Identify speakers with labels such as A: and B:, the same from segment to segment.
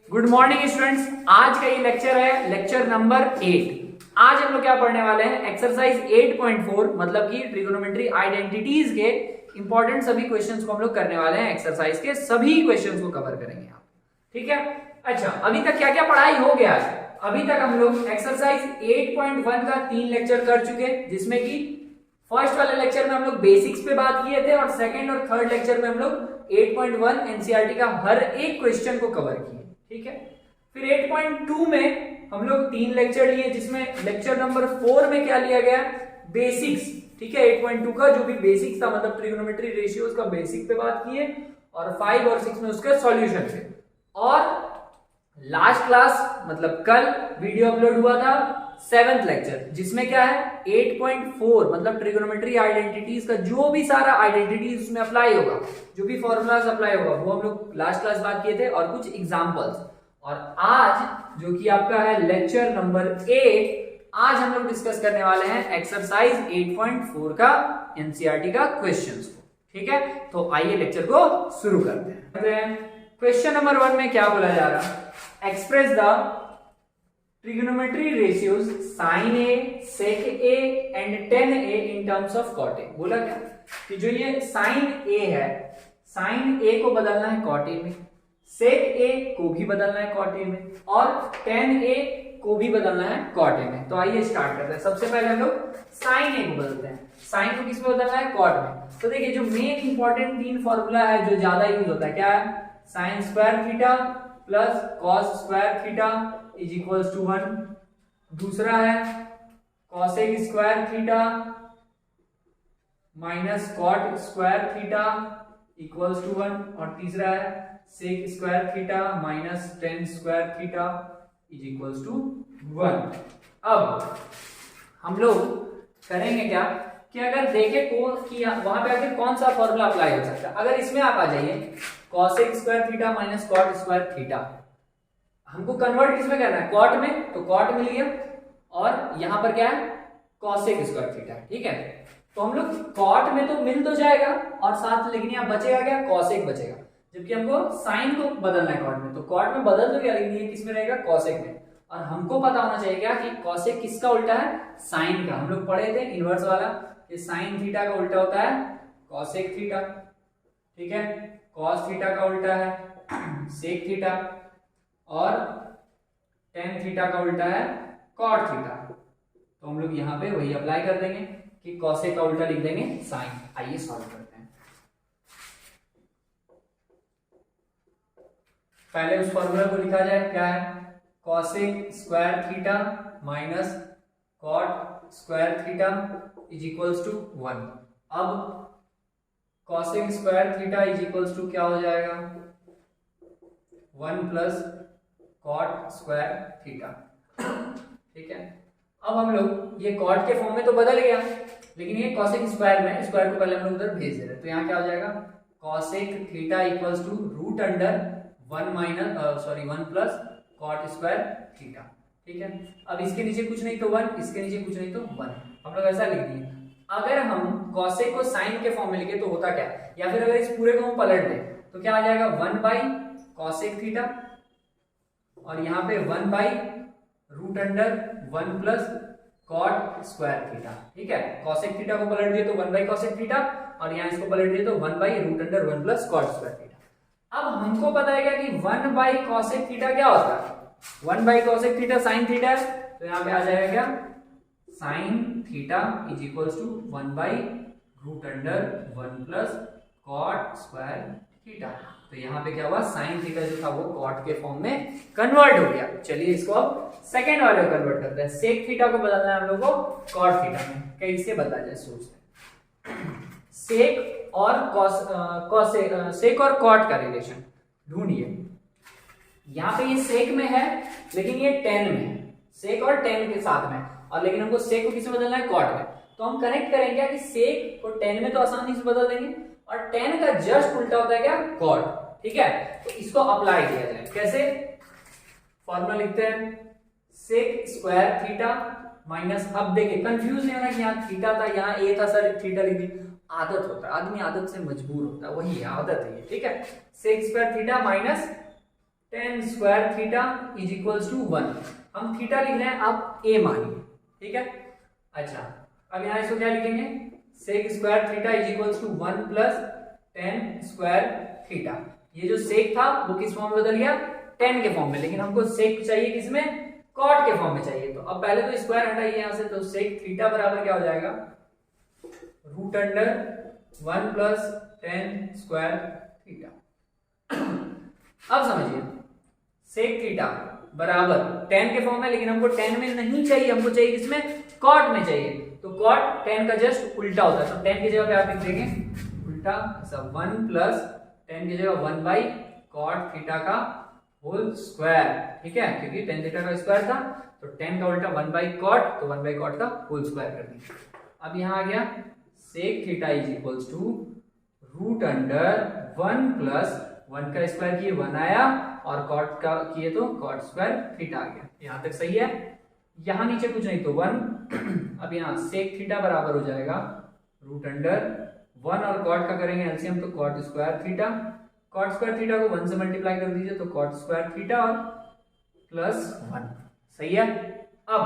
A: Good morning students. आज का ये लेक्चर है लेक्चर नंबर 8। आज हम लोग क्या पढ़ने वाले हैं, एक्सरसाइज 8.4 मतलब कि ट्रिगोनोमेट्री आइडेंटिटीज के इंपॉर्टेंट सभी क्वेश्चंस को हम लोग करने वाले हैं। एक्सरसाइज के सभी क्वेश्चंस को कवर करेंगे आप, ठीक है। अच्छा, अभी तक क्या क्या पढ़ाई हो गया है? अभी तक हम लोग एक्सरसाइज 8.1 का 3 लेक्चर कर चुके हैं, जिसमें कि फर्स्ट वाले लेक्चर में हम लोग बेसिक्स पे बात किए थे और सेकंड और थर्ड लेक्चर में हम लोग 8.1 एनसीईआरटी का हर एक क्वेश्चन को कवर किए, ठीक है। फिर 8.2 में हम लोग 3 लेक्चर लिए, जिसमें लेक्चर नंबर 4 में क्या लिया गया, बेसिक्स, ठीक है। 8.2 का जो भी बेसिक्स था मतलब ट्रिगोनोमेट्री रेशियोज का बेसिक पे बात किए, और 5 और 6 में उसके सॉल्यूशन थे। और लास्ट क्लास मतलब कल वीडियो अपलोड हुआ था 7th लेक्चर, जिसमें क्या है 8.4 मतलब ट्रिगोनोमेट्री आइडेंटिटीज का जो भी सारा आइडेंटिटीज उसमें अप्लाई होगा, जो भी फॉर्मूलाज अप्लाई होगा, वो हम लोग लास्ट क्लास बात किए थे, और कुछ एग्जांपल्स। और आज जो कि आपका है लेक्चर नंबर 8, आज हम लोग डिस्कस करने वाले हैं एक्सरसाइज 8.4 का एनसीईआरटी का क्वेश्चंस को, ठीक है। तो आइए लेक्चर को शुरू करते हैं। क्वेश्चन नंबर 1 में क्या बोला जा रहा है, express the trigonometry ratios sin a, sec a and tan a in terms of cot a। बोला क्या कि जो ये sin a है, sin a को बदलना है cot a में, sec a को भी बदलना है cot a में, और tan a को भी बदलना है cot a में। तो आइए स्टार्ट करते हैं। सबसे पहले हम लोग sin a को बदलते हैं। sin को किस में बदलना है, cot में। तो देखिए जो मेन इंपॉर्टेंट 3 फॉर्मूला है जो ज्यादा यूज होता है, क्या है, sin square theta plus cos square theta is equals to 1। दूसरा है cosec square theta minus cot square theta equals to 1। और तीसरा है sec square theta minus tan square theta is equals to 1। अब हम लोग करेंगे क्या कि अगर देखें कि वहां पे आके कौन सा फॉर्मूला अप्लाई हो सकता है। अगर इसमें आप आ जाइए cosec square theta minus cot square theta, हमको कन्वर्ट किसमें करना है, कॉट में, तो कॉट मिल गया, और यहां पर क्या है cosec स्क्वायर थीटा, ठीक है। तो हम लोग कॉट में तो मिल तो जाएगा, और साथ लेकिन यहाँ बचेगा क्या, cosec बचेगा, जबकि हमको साइन को बदलना है कॉट में। तो कॉट में बदल तो गया, लेकिन ये किसमें रहेगा, cosec में। और हमको पता होना चाहिए क्या कि cosec किसका उल्टा है, साइन का। हम लोग पढ़े थे इनवर्स वाला, ये साइन थीटा का उल्टा होता है cosec थीटा, ठीक है। cos थीटा का उल्टा है sec थीटा, और tan थीटा का उल्टा है cot थीटा। तो हम लोग यहां पे वही अप्लाई कर देंगे कि cosec का उल्टा लिख देंगे sin। आइए सॉल्व करते हैं। पहले उस फॉर्मूला को लिखा जाए, क्या है, cosec square theta minus cot square theta is equals to 1। अब cosec square theta is equals to क्या हो जाएगा, 1 प्लस cot स्क्वायर थीटा, ठीक है। अब हम लोग ये cot के फॉर्म में तो बदल गया, लेकिन ये cosec स्क्वायर में, स्क्वायर को पहले हम लोग उधर भेज दे रहे हैं। तो यहाँ क्या हो जाएगा, cosec theta equals to root under 1 plus cot square theta, ठीक है। अब इसके नीचे कुछ नहीं तो 1, इसके नीचे कुछ नहीं तो 1, हम लोग ऐसा लिख दिए। अगर हम cosec को sin के फॉर्म में लिखे तो होता क्या, या फिर अगर इस पूरे को हम पलट दें तो क्या आ जाएगा, 1 बाई cosec थीटा, और यहाँ पे 1 by root under 1 plus cot square theta, ठीक है। cosec थीटा को पलट दिए तो 1 बाई cosec थीटा, और यहाँ इसको पलट दिए तो 1 by root under 1 plus cot square theta. अब हमको पता है क्या कि 1 बाई cosec थीटा क्या होता है, 1 by cosec theta sin theta है। तो यहाँ पे आ जाएगा क्या, sin theta is equals to 1 by root under 1 plus cot square theta. तो यहाँ पे क्या हुआ, साइन थीटा जो था वो cot के फॉर्म में कन्वर्ट हो गया। चलिए इसको अब सेकंड वाले को कन्वर्ट करते हैं। sec थीटा को बदलना है हम लोग को cot थीटा में, कैसे बदला जाए सोचते हैं। sec और cot का रिलेशन ढूंढिए। यहाँ पे ये sec में है, लेकिन ये tan में है, sec और tan के साथ में, और लेकिन हमको sec को किसमें बदलना है, cot में। तो हम कनेक्ट करेंगे क्या कि sec को tan में तो आसानी से बदल देंगे, और tan का जस्ट उल्टा होता है क्या, cot, ठीक है। तो इसको अप्लाई किया जाए, कैसे, फॉर्मूला लिखते हैं sec स्क्वायर थीटा माइनस, अब देखिए कंफ्यूज नहीं होना कि यहाँ थीटा था यहाँ a था, सर थीटा लिख दी, आदत होता है, आदमी आदत से मजबूर होता है, वही आदत है, ठीक है। sec square theta minus tan square theta is equals to 1। हम थीटा लिख रहे हैं, आप a मानिए, ठीक है। अच्छा, अब यहाँ इसको क्या लिखेंगे, sec square theta is equals to 1 plus tan square theta. ये जो सेक था वो किस फॉर्म में बदल गया, tan के फॉर्म में, लेकिन हमको सेक चाहिए किसमें, कॉट के फॉर्म में चाहिए। तो अब पहले तो स्क्वायर हटाइए यहाँ से, तो सेक थीटा बराबर क्या हो जाएगा, root under 1 plus tan square theta. अब समझिए, सेक थीटा बराबर tan के फॉर्म में, लेकिन हमको tan में नहीं चाहिए, हमको चाहिए किसमें, कॉट में चाहिए। तो कॉट tan का जस्ट उल्टा होता है, तो tan की जगह पे आप लिख देंगे उल्टा, ऐसा 1 प्लस tan की जगह 1 बाई कॉट थीटा का होल स्क्वायर, ठीक है, क्योंकि tan थीटा का स्क्वायर था, तो tan का उल्टा 1 बाई कॉट, तो 1 बाई कॉट का होल स्क्वायर कर दीजिए। अब यहाँ आ गया sec theta is equals to root under 1 plus 1 का स्क्वायर किए 1 आया, और कॉट का किए तो कॉट स्क्वायर थीटा आ गया। यहाँ तक सही है, यहाँ नीचे कुछ नहीं तो 1। अब यहाँ सेक थीटा बराबर हो जाएगा रूट अंडर 1 और कॉट का करेंगे एलसीएम, तो cot square theta, cot square theta को 1 से मल्टीप्लाई कर दीजिए, तो कॉट स्क्वायर थीटा और प्लस 1। सही है। अब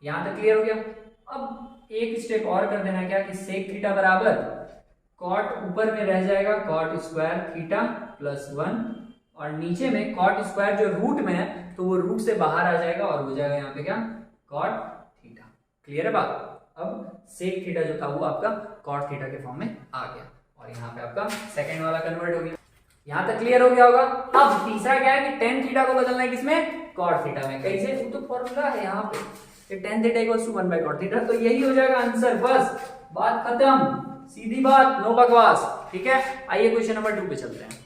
A: यहां तक क्लियर हो गया। अब एक स्टेप और कर देना, क्या कि सेक थीटा बराबर कॉट ऊपर में रह जाएगा कॉट स्क्वायर थीटा प्लस 1, और नीचे में कॉट स्क्वायर जो रूट में है तो वो रूट से बाहर आ जाएगा और हो जाएगा यहाँ पे क्या, कॉट थीटा। क्लियर है बात। अब सेक थीटा जो था वो आपका कॉट थीटा के फॉर्म में आ गया, और यहाँ पे आपका सेकंड वाला कन्वर्ट हो गया। यहाँ तक क्लियर हो गया होगा। अब तीसरा क्या है कि tan थीटा को बदलना है किसमें, कॉट थीटा में। कैसे, वो तो फॉर्मूला है यहाँ पे कि tan theta equals to 1 by cot theta, तो यही हो जाएगा आंसर, बस बात खत्म, सीधी बात, नो बकवास, ठीक है। आइए क्वेश्चन नंबर 2 पे चलते हैं।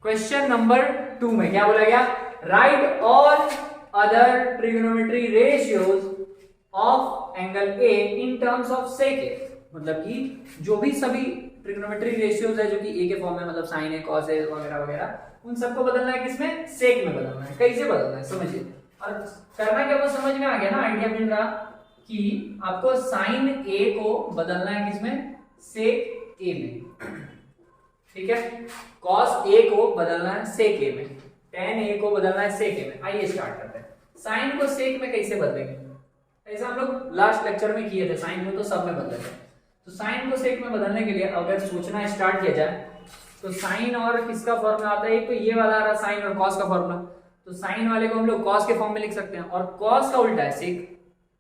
A: क्वेश्चन नंबर 2 में क्या बोला गया, right all other trigonometry ratios of angle A in terms of sec A. मतलब कि जो भी सभी ट्रिग्नोमेट्री रेशियोज है जो कि ए के फॉर्म में, मतलब साइन है, कॉस है वगैरह वगैरह, उन सबको बदलना है किसमें, सेक में बदलना है। कैसे बदलना है समझिए, और करना क्या वो समझ में आ गया ना, आइडिया मिल रहा कि आपको साइन ए को बदलना है किसमें, सेक ए में, ठीक है। कॉस ए को बदलना है सेक ए में, tan ए को बदलना है सेक ए में। आइए स्टार्ट करते हैं। साइन को सेक में कैसे बदलेंगे, ऐसा हम लोग लास्ट लेक्चर में किए थे, साइन को तो सब में बदले थे। तो साइन को सेक में बदलने के लिए अगर सोचना स्टार्ट किया जाए तो साइन और किसका फॉर्मूला आता है, एक तो ये वाला आ रहा साइन और कॉस का फॉर्मूला, तो साइन वाले को हम लोग कॉस के फॉर्म में लिख सकते हैं, और कॉस का उल्टा है सेक।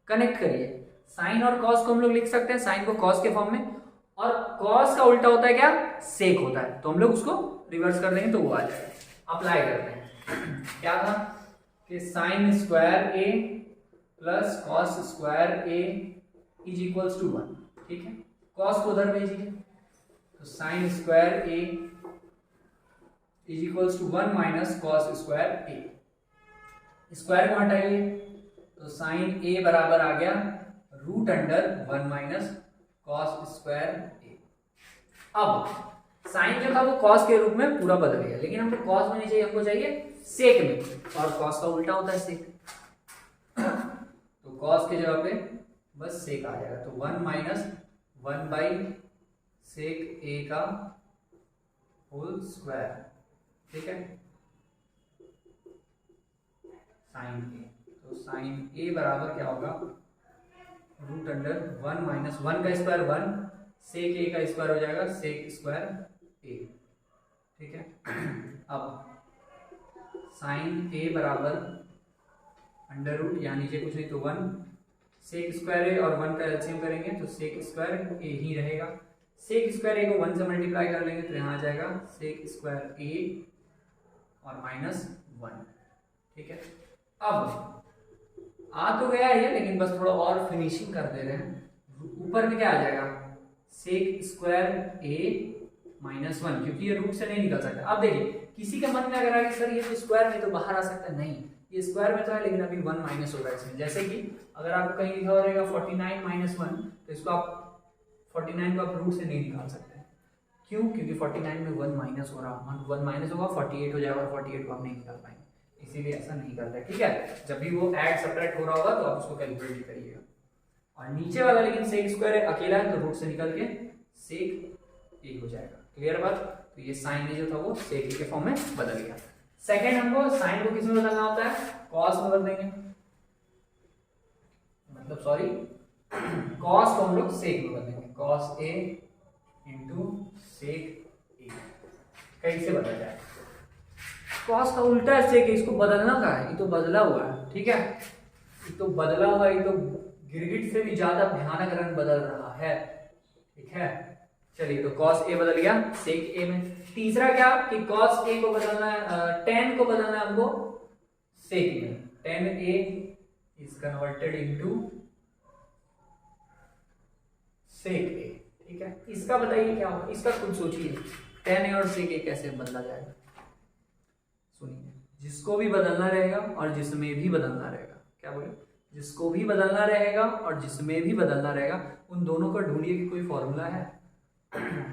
A: कनेक्ट करिए, साइन और कॉस को हम लोग लिख सकते हैं, साइन को कॉस के फॉर्म में, और कॉस का उल्टा होता है क्या, सेक होता है, तो हम लोग उसको रिवर्स कर देंगे तो वो आ जाएगा। अप्लाई करते हैं। क्या था कि sine square A plus cos square A is equals to 1, ठीक है। कॉस को उधर भेजिए, तो sine square A is equals to 1 minus cos square A. Square को हटाइए, तो साइन ए बराबर आ गया root under 1 minus cos square A. अब साइन जो था वो कॉस के रूप में पूरा बदल गया, लेकिन हमको कॉस में नहीं चाहिए, हमको चाहिए सेक में, और कॉस का उल्टा होता है सेक, तो कॉस की जगह पे बस सेक आ जाएगा, तो 1 माइनस 1 बाई सेक ए का होल स्क्वायर, ठीक है, साइन ए। तो साइन ए बराबर क्या होगा, रूट अंडर 1 माइनस 1 का स्क्वायर 1, सेक ए का स्क्वायर हो जाएगा सेक स्क्वायर ए, ठीक है। अब साइन ए बराबर अंडर रूट, यहाँ नीचे कुछ नहीं तो 1, सेक स्क्वायर ए और 1 का एलसीएम करेंगे तो सेक स्क्वायर ए ही रहेगा। सेक स्क्वायर ए को 1 से मल्टीप्लाई कर लेंगे तो यहाँ आ जाएगा सेक स्क्वायर ए और माइनस 1, ठीक है। अब आ तो गया है, लेकिन बस थोड़ा और फिनिशिंग कर दे रहे हैं। ऊपर में क्या आ जाएगा, सेक स्क्वायर ए माइनस 1, क्योंकि ये रूट से नहीं निकल सकता। अब देखिए, किसी के मन में अगर आगे सर ये तो स्क्वायर में तो बाहर आ सकता है, नहीं, ये स्क्वायर में तो है, लेकिन अभी 1 माइनस होगा इसमें। जैसे कि अगर आपको कहीं लिखा हो रहेगा 49 माइनस 1, तो इसको आप 49 को आप रूट से नहीं निकाल सकते। क्यों, क्योंकि 49 में 1 माइनस हो रहा, 1 माइनस होगा 48 हो जाएगा, और 48 को आप नहीं निकाल पाएंगे, इसीलिए ऐसा नहीं करता है, ठीक है। जब भी वो ऐड सब्ट्रैक्ट हो रहा होगा तो आप उसको कैलकुलेट करिएगा। और नीचे वाला लेकिन सेक स्क्वायर अकेला है, तो रूट से निकल के सेक ए हो जाएगा। क्लियर बात। तो ये साइन ए जो था वो सेक ए के फॉर्म में बदल गया। सेकंड हमको साइन को किस में बदलना होता है, कॉस में बदल देंगे, मतलब सॉरी कॉस को हम लोग सेक में बदलेंगे, कॉस ए इंटू सेक ए। कैसे बदल जाए, कॉस का उल्टा है सेक, इसको बदलना का है, ये तो बदला हुआ है, ठीक है, ये तो बदला हुआ है, ये तो गिरगिट से भी ज्यादा भयानक रंग बदल रहा है, ठीक है। चलिए तो cos a बदल गया sec a में। तीसरा क्या कि cos a को बदलना है, tan को बदलना है हमको sec में, tan a is converted into sec a, ठीक है। इसका बताइए क्या होगा, इसका कुछ सोचिए, tan a और sec a कैसे बदला जाएगा। सुनिए, जिसको भी बदलना रहेगा और जिसमें भी बदलना रहेगा, क्या बोले, जिसको भी बदलना रहेगा और जिसमें भी बदलना रहेगा, उन दोनों का ढूंढिए कि कोई फॉर्मूला है।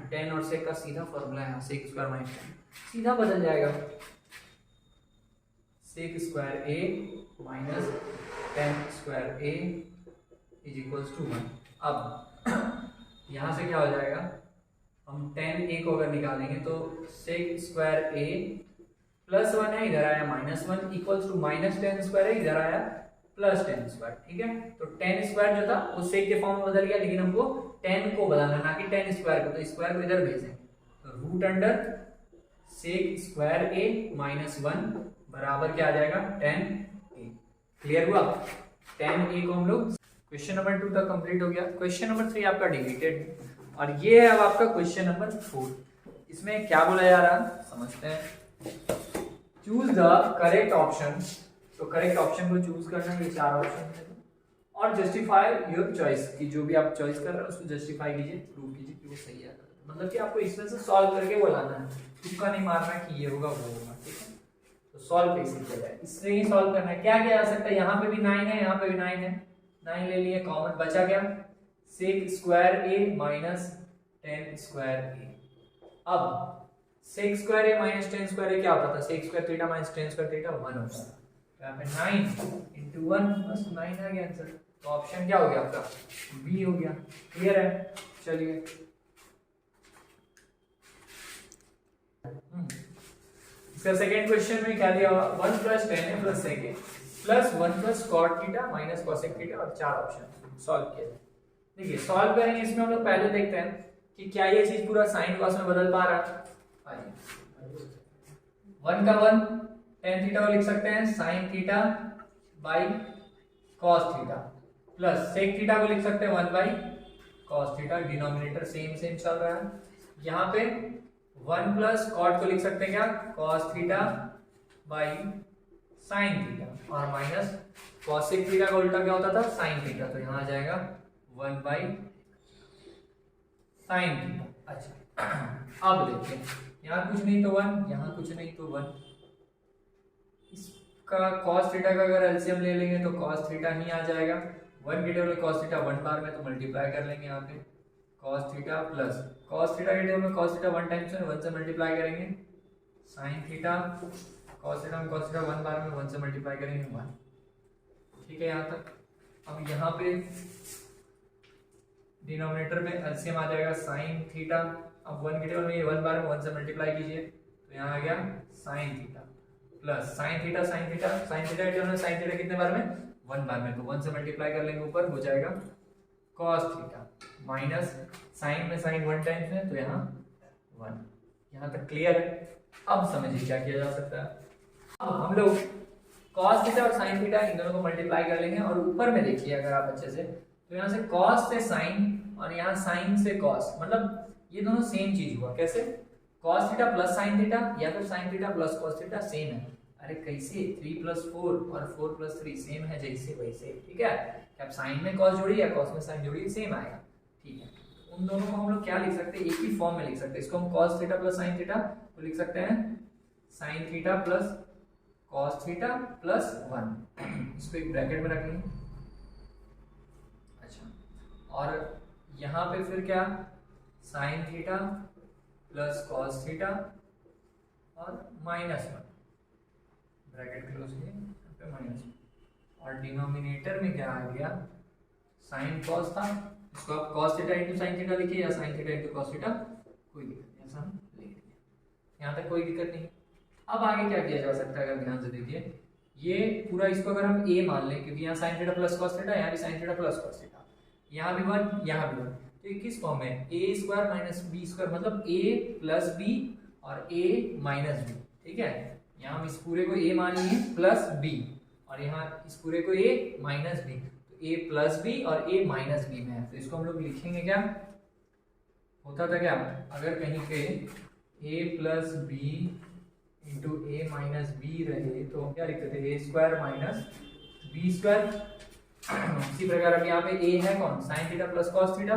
A: tan और sec का सीधा फॉर्मूला है, sec स्क्वायर माइनस tan, सीधा बदल जाएगा, sec square a minus tan square a is equals to 1। अब यहां से क्या हो जाएगा, हम tan a को अगर निकालेंगे तो sec स्क्वायर a प्लस 1 है, इधर आया minus 1 equals to minus tan square है, इधर आया प्लस tan स्क्वायर, ठीक है। तो tan स्क्वायर जो था वो sec के फॉर्म में बदल गया, लेकिन हमको tan को बदलना ना कि tan स्क्वायर को, तो स्क्वायर को इधर भेजें, तो root under sec square a minus 1 बराबर क्या आ जाएगा, tan a। क्लियर हुआ, tan a को हम लोग, क्वेश्चन नंबर 2 तक कंप्लीट हो गया। क्वेश्चन नंबर 3 आपका डिलीटेड, और ये है अब आपका क्वेश्चन नंबर 4। इसमें क्या बोला जा रहा है समझते हैं। चूज द करेक्ट ऑप्शन, तो करेक्ट ऑप्शन को चूज करना है, ये 4 ऑप्शन है, और जस्टिफाई योर चॉइस, कि जो भी आप चॉइस कर रहे हैं उसको जस्टिफाई कीजिए, प्रूव कीजिए कि वो सही है, मतलब कि आपको इसमें से सॉल्व करके वो लाना है, तुक्का नहीं मारना कि ये होगा वो होगा, ठीक है। तो सॉल्व कैसे किया जाए, इससे ही सॉल्व करना है। क्या किया जा सकता है, यहाँ पे भी 9 है, यहाँ पे भी 9 है, 9 ले लिए, कॉमन बचा क्या, sec square a minus tan square a। अब sec square a minus tan square a क्या होता था, sec square theta minus tan square theta 1 होता था, यहाँ पे 9 into 1 बस 9 आ गया आंसर। तो ऑप्शन क्या हो गया आपका, बी हो गया। क्लियर है, चलिए इसका सेकंड क्वेश्चन में क्या दिया हुआ, 1 plus tan a plus sec a plus 1 plus cot theta minus cosec theta, और 4 ऑप्शन सॉल्व किया जाए। देखिए सॉल्व करेंगे, इसमें हम लोग पहले देखते हैं कि क्या ये चीज पूरा साइन कॉस में बदल पा रहा है। 1 का 1 tan थीटा को लिख सकते हैं sin theta by cos theta, plus sec theta को लिख सकते हैं 1 by cos theta, denominator same same चल रहा है। यहाँ पे 1 प्लस cot को लिख सकते हैं क्या, cos theta by sin theta, और माइनस cosec थीटा का उल्टा क्या होता था, sin थीटा, तो यहाँ आ जाएगा 1 बाई sin थीटा। अच्छा अब देखिए, यहाँ कुछ नहीं तो 1, यहाँ कुछ नहीं तो 1, इसका cos थीटा का अगर एलसीएम ले लेंगे तो cos थीटा ही आ जाएगा, 1 के टेबल में cos थीटा 1 बार में, तो मल्टीप्लाई कर लेंगे यहाँ पे cos theta plus cos theta के टेबल में cos थीटा 1 टाइम्स में 1 से मल्टीप्लाई करेंगे, sin थीटा cos थीटा में cos थीटा 1 बार में 1 से मल्टीप्लाई करेंगे 1, ठीक है यहाँ तक। अब यहाँ पे डिनोमिनेटर में एलसीएम आ जाएगा sin थीटा, अब 1 के टेबल में ये 1 बार में 1 से मल्टीप्लाई कीजिए, तो यहाँ आ गया sin theta plus sin theta sin theta, sin theta के टेबल में sin थीटा कितने बार में, 1 बार में, तो 1 से मल्टीप्लाई कर लेंगे ऊपर, हो जाएगा cos थीटा माइनस sin में sin 1 टाइम्स में, तो यहाँ 1। यहाँ तक क्लियर है। अब समझिए क्या किया जा सकता है। अब हम लोग cos थीटा और sin थीटा इन दोनों को मल्टीप्लाई कर लेंगे, और ऊपर में देखिए अगर आप अच्छे से, तो यहाँ से cos से sin और यहाँ sin से cos, मतलब ये दोनों सेम चीज हुआ। कैसे, cos theta plus sin theta या फिर sin theta plus cos theta same है। अरे कैसे, 3 प्लस 4 और 4 प्लस 3 सेम है जैसे वैसे, ठीक है। अब sin में cos जोड़िए या cos में sin जोड़िए सेम आएगा, ठीक है। उन दोनों को हम लोग क्या लिख सकते हैं, एक ही फॉर्म में लिख सकते हैं। इसको हम cos theta plus sin theta को लिख सकते हैं sin theta plus cos theta plus 1, इसको एक ब्रैकेट में रख लेंगे। अच्छा, और यहाँ पे फिर क्या, sin theta plus cos theta और माइनस 1, ब्रैकेट क्लोज किए, यहाँ पे माइनस 1, और डिनोमिनेटर में क्या आ गया, sin cos था, इसको आप cos theta into sin theta लिखिए या sin theta into cos theta, कोई दिक्कत नहीं, माइनस हम ले लिए। यहाँ तक कोई दिक्कत नहीं। अब आगे क्या किया जा सकता है, अगर ध्यान से देखिए, ये पूरा इसको अगर हम a मान लें, क्योंकि यहाँ sin theta plus cos theta, यहाँ भी sin theta plus cos theta, यहाँ भी 1 यहाँ भी 1, तो ये किस फॉर्म में, a square minus b square, मतलब a प्लस b और a माइनस b, ठीक है। यहाँ हम इस पूरे को a मान लिए प्लस b, और यहाँ इस पूरे को a माइनस b, तो a प्लस b और a माइनस b में है, तो इसको हम लोग लिखेंगे क्या, होता था क्या, अगर कहीं पे a plus b into A minus B रहे तो क्या लिखते थे, A square minus B square. इसी प्रकार अब यहाँ पे ए है कौन, sine theta plus cos theta,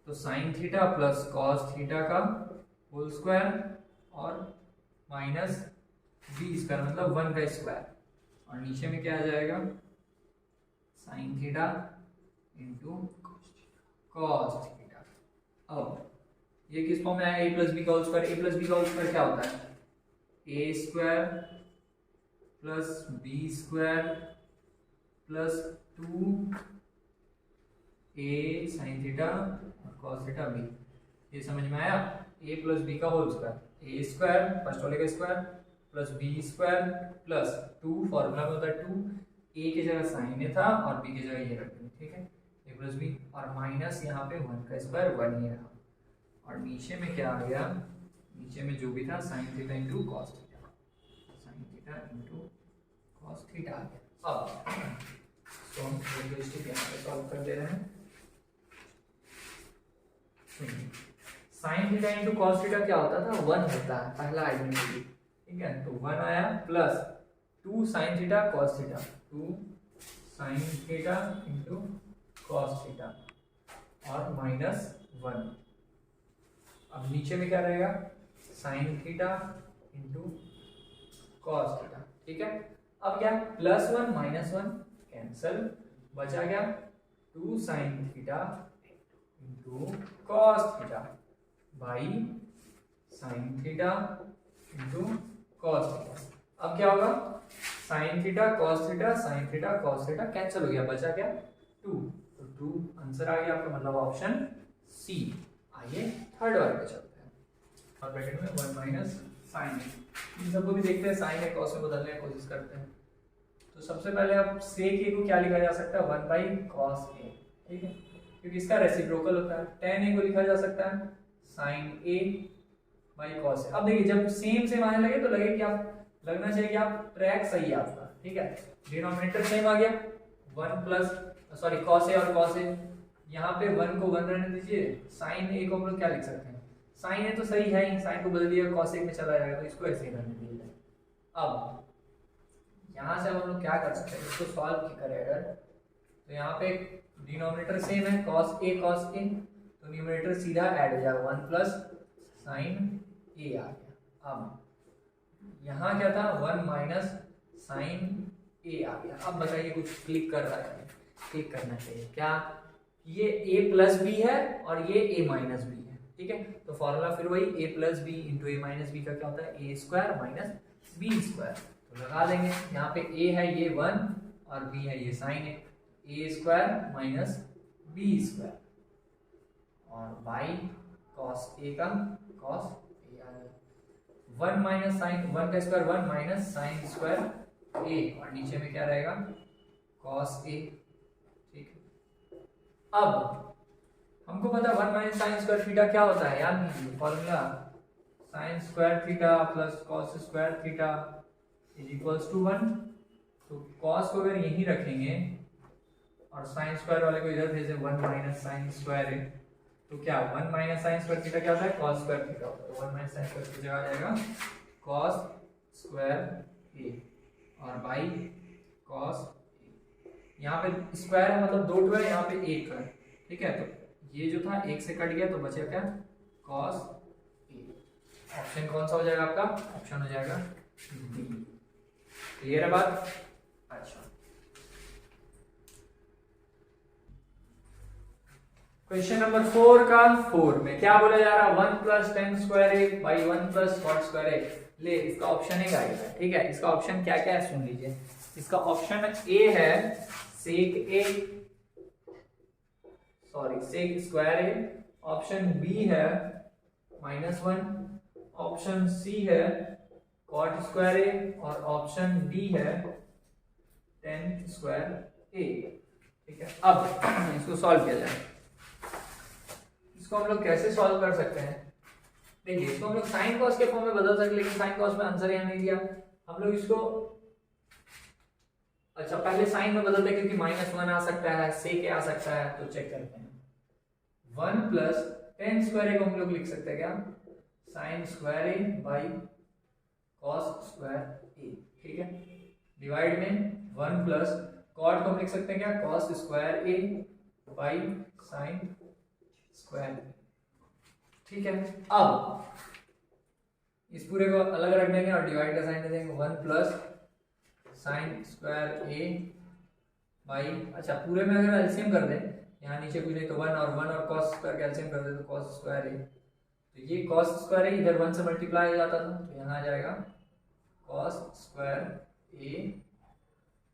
A: तो sine theta plus cos theta का होल स्क्वायर और माइनस बी स्क्वायर मतलब 1 का स्क्वायर, और नीचे में क्या आ जाएगा, sine theta into cos theta. अब ये किस फॉर्म में आया, ए प्लस बी का whole square, A plus B का होल स्क्वायर क्या होता है, A square plus B square plus 2 A sine theta और कॉस थीटा बी। ये समझ में आया, ए प्लस बी का whole square, A square first वाले का square plus B square plus 2, formula में होता है 2, ए की जगह साइन ए था और बी की जगह ये रख देंगे, ठीक है, ए प्लस बी, और माइनस यहाँ पे 1 का स्क्वायर 1 ही रहा, और नीचे में क्या आ गया, नीचे में जो भी था sine theta into cos theta, sine theta into cos theta आ गया। अब तो हम कैरेक्टरिस्टिक यहाँ पे सॉल्व कर दे रहे हैं। Sign theta into cos theta क्या होता था, 1 होता है पहला आइडेंटिटी, ठीक है, तो 1 आया plus 2 sine theta cos theta, 2 sign theta into cos theta और माइनस 1। अब नीचे में क्या रहेगा, sign theta into cos theta, ठीक है। अब क्या, प्लस 1 माइनस 1 कैंसल, बचा क्या 2 sign theta into cos theta by sine theta into cos theta. अब क्या होगा, sine theta cos theta sine theta cos theta cancel हो गया, बचा क्या 2, तो 2 आंसर आ गया आपका, मतलब ऑप्शन सी। आइए थर्ड वाले पे चलते हैं, और ब्रैकेट में 1 माइनस साइन ए, इन सबको भी देखते हैं, साइन ए कॉस में बदलने की कोशिश करते हैं। तो सबसे पहले आप सेक ए को क्या लिखा जा सकता है, 1 बाई कॉस ए, ठीक है, क्योंकि इसका रेसिप्रोकल होता है। टेन ए को लिखा जा सकता है sign A by cos A. अब देखिए जब सेम आने लगे तो लगे कि आप, लगना चाहिए कि आप ट्रैक सही है आपका, ठीक है, डिनोमिनेटर सेम आ गया, 1 प्लस सॉरी कॉस ए और कॉस ए, यहाँ पे 1 को 1 रहने दीजिए, साइन ए को हम लोग क्या लिख सकते हैं, साइन ए तो सही है ही, साइन को बदल दिया कॉस ए में चला जाएगा, तो इसको ऐसे ही रहने दीजिए। अब यहाँ से हम लोग क्या कर सकते हैं, इसको सॉल्व करें अगर, तो यहाँ पे डिनोमिनेटर सेम है कॉस ए, तो न्यूमरेटर सीधा ऐड हो जाएगा, 1 प्लस साइन ए आ गया। अब यहाँ क्या था, 1 माइनस साइन ए आ गया। अब बताइए कुछ क्लिक कर रहा है, क्लिक करना चाहिए क्या, ये a प्लस बी है और ये a माइनस बी है, ठीक है, तो फॉर्मूला फिर वही a plus B into A minus B का क्या होता है, a square minus B square, तो लगा देंगे, यहाँ पे a है ये 1 और b है ये साइन है, a square minus B square और बाई कॉस a का कॉस a आ गया, 1 माइनस साइन 1 का square 1 minus sine square a, और नीचे में क्या रहेगा कॉस a, ठीक है। अब हमको पता है 1 माइनस साइन स्क्वायर थीटा क्या होता है, याद कीजिए formula, sine square theta plus cos square theta is equals to 1, तो कॉस को अगर यहीं रखेंगे और साइन स्क्वायर वाले को इधर भेजे 1 माइनस साइन स्क्वायर है, तो क्या 1 माइनस साइन स्क्वायर थीटा क्या होता है, कॉस स्क्वायर थीटा होता है, तो 1 माइनस साइन स्क्वायर की जगह आ जाएगा कॉस स्क्वायर ए और बाई कॉस, यहाँ पे स्क्वायर है मतलब 2 है, यहाँ पे 1 है, ठीक है, तो ये जो था 1 से कट गया तो बचा क्या cos a। ऑप्शन कौन सा हो जाएगा आपका, ऑप्शन हो जाएगा डी। क्लियर है बात। अच्छा क्वेश्चन नंबर 4 का 4 में क्या बोला जा रहा है, 1 plus ten square A by 1 plus cot square A. ले इसका ऑप्शन है गाइस, ठीक है, इसका ऑप्शन क्या क्या है सुन लीजिए। इसका ऑप्शन ए है सेक ए सॉरी सेक स्क्वायर ए, ऑप्शन बी है -1, ऑप्शन सी है cot स्क्वायर ए और ऑप्शन डी है tan स्क्वायर ए। ठीक है, अब इसको सॉल्व किया जाए। इसको हम लोग कैसे सॉल्व कर सकते हैं? देखिए, इसको हम लोग साइन कॉस के फॉर्म में बदल सकते, लेकिन साइन कॉस में आंसर यहाँ नहीं दिया। हम लोग इसको अच्छा पहले साइन में बदलते हैं, क्योंकि -1 आ सकता है, सेक आ सकता है, तो चेक करते हैं। 1 प्लस tan स्क्वायर ए को हम लोग लिख सकते हैं क्या? Sine square A by cos square A. ठीक है, डिवाइड में 1 प्लस कॉट को हम लिख सकते हैं क्या? Cos square A by sine square. ठीक है, अब इस पूरे को अलग रख देंगे और डिवाइड का साइन दे देंगे। 1 plus sign square A by, अच्छा पूरे में अगर एलसीएम कर दें, यहाँ नीचे कुछ नहीं तो 1 और कॉस स्क्वायर का एलसीएम कर दे तो कॉस स्क्वायर ए, तो ये कॉस स्क्वायर ए इधर 1 से मल्टीप्लाई हो जाता था, तो यहाँ आ जाएगा कॉस स्क्वायर ए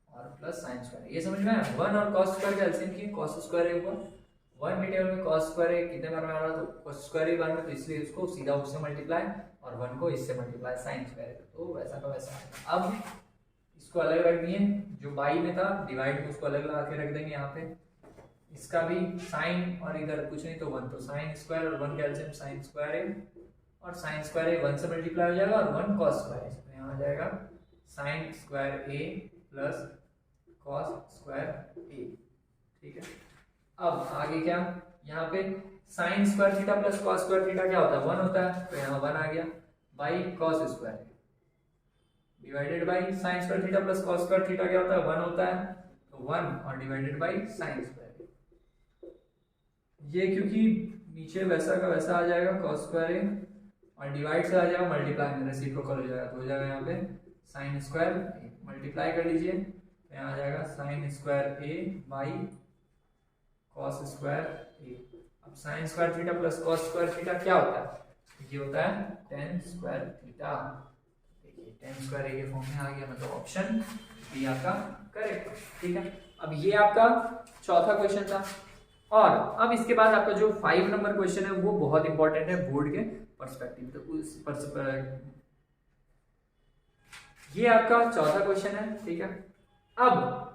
A: और प्लस साइन स्क्वायर। ये समझ में आया? 1 और कॉस स्क्वायर का एलसीएम किए, कॉस स्क्वायर ए हुआ 1 के टेबल में कॉस स्क्वायर ए कितने बार में आ रहा, तो कॉस स्क्वायर ए बार में, तो इसलिए इसको सीधा उससे मल्टीप्लाई और 1 को इससे मल्टीप्लाई साइन स्क्वायर, तो वैसा का वैसा। अब इसको अलग रख दिए, जो बाई में था डिवाइड में उसको अलग लगा के रख देंगे यहाँ पे। इसका भी साइन और इधर कुछ नहीं तो 1, तो साइन स्क्वायर और 1 का एलसीएम साइन स्क्वायर ए, और साइन स्क्वायर ए 1 से मल्टीप्लाई हो जाएगा और 1 कॉस स्क्वायर ए, तो यहाँ आ जाएगा sine square A plus cos square A. ठीक है, अब आगे क्या, यहाँ पे sign square theta plus cos square theta क्या होता है? 1 होता है, तो यहाँ 1 आ गया by cos square divided by sine square theta plus cos square theta क्या होता है? 1 होता है, तो 1 और डिवाइडेड बाई साइन स्क्वायर। ये क्योंकि नीचे वैसा का वैसा आ जाएगा कॉस स्क्वायर ए और डिवाइड से आ जाएगा मल्टीप्लाई में, रेसिप्रोकल हो जाएगा, तो हो जाएगा यहाँ पे साइन स्क्वायर ए, मल्टीप्लाई कर लीजिए तो यहाँ आ जाएगा sine square A by cos square A. अब sine square theta plus cos square theta क्या होता है? ये होता है tan स्क्वायर थीटा। देखिए tan स्क्वायर ए के फॉर्म में आ गया, मतलब ऑप्शन बी आपका करेक्ट। ठीक है, अब ये आपका चौथा क्वेश्चन था, और अब इसके बाद आपका जो 5 नंबर क्वेश्चन है वो बहुत इंपॉर्टेंट है बोर्ड के पर्सपेक्टिव, तो उस ये आपका चौथा क्वेश्चन है। ठीक है, अब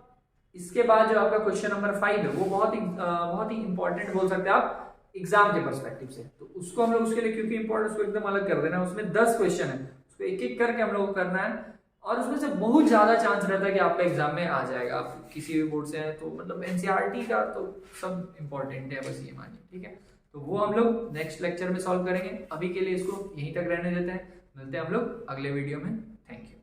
A: इसके बाद जो आपका क्वेश्चन नंबर 5 है वो बहुत ही इंपॉर्टेंट बोल सकते हैं आप एग्जाम के पर्सपेक्टिव से, तो उसको हम लोग उसके लिए क्योंकि इंपॉर्टेंट उसको एकदम अलग कर देना है। उसमें 10 क्वेश्चन है, उसको एक एक करके हम लोग को करना है, और उसमें से बहुत ज्यादा चांस रहता है कि आपका एग्जाम में आ जाएगा। आप किसी भी बोर्ड से हैं तो मतलब एनसीईआरटी का तो सब इंपॉर्टेंट है, बस ये मानिए। ठीक है, तो वो हम लोग नेक्स्ट लेक्चर में सॉल्व करेंगे। अभी के लिए इसको यहीं तक रहने देते हैं, मिलते हैं हम लोग अगले वीडियो में। Thank you.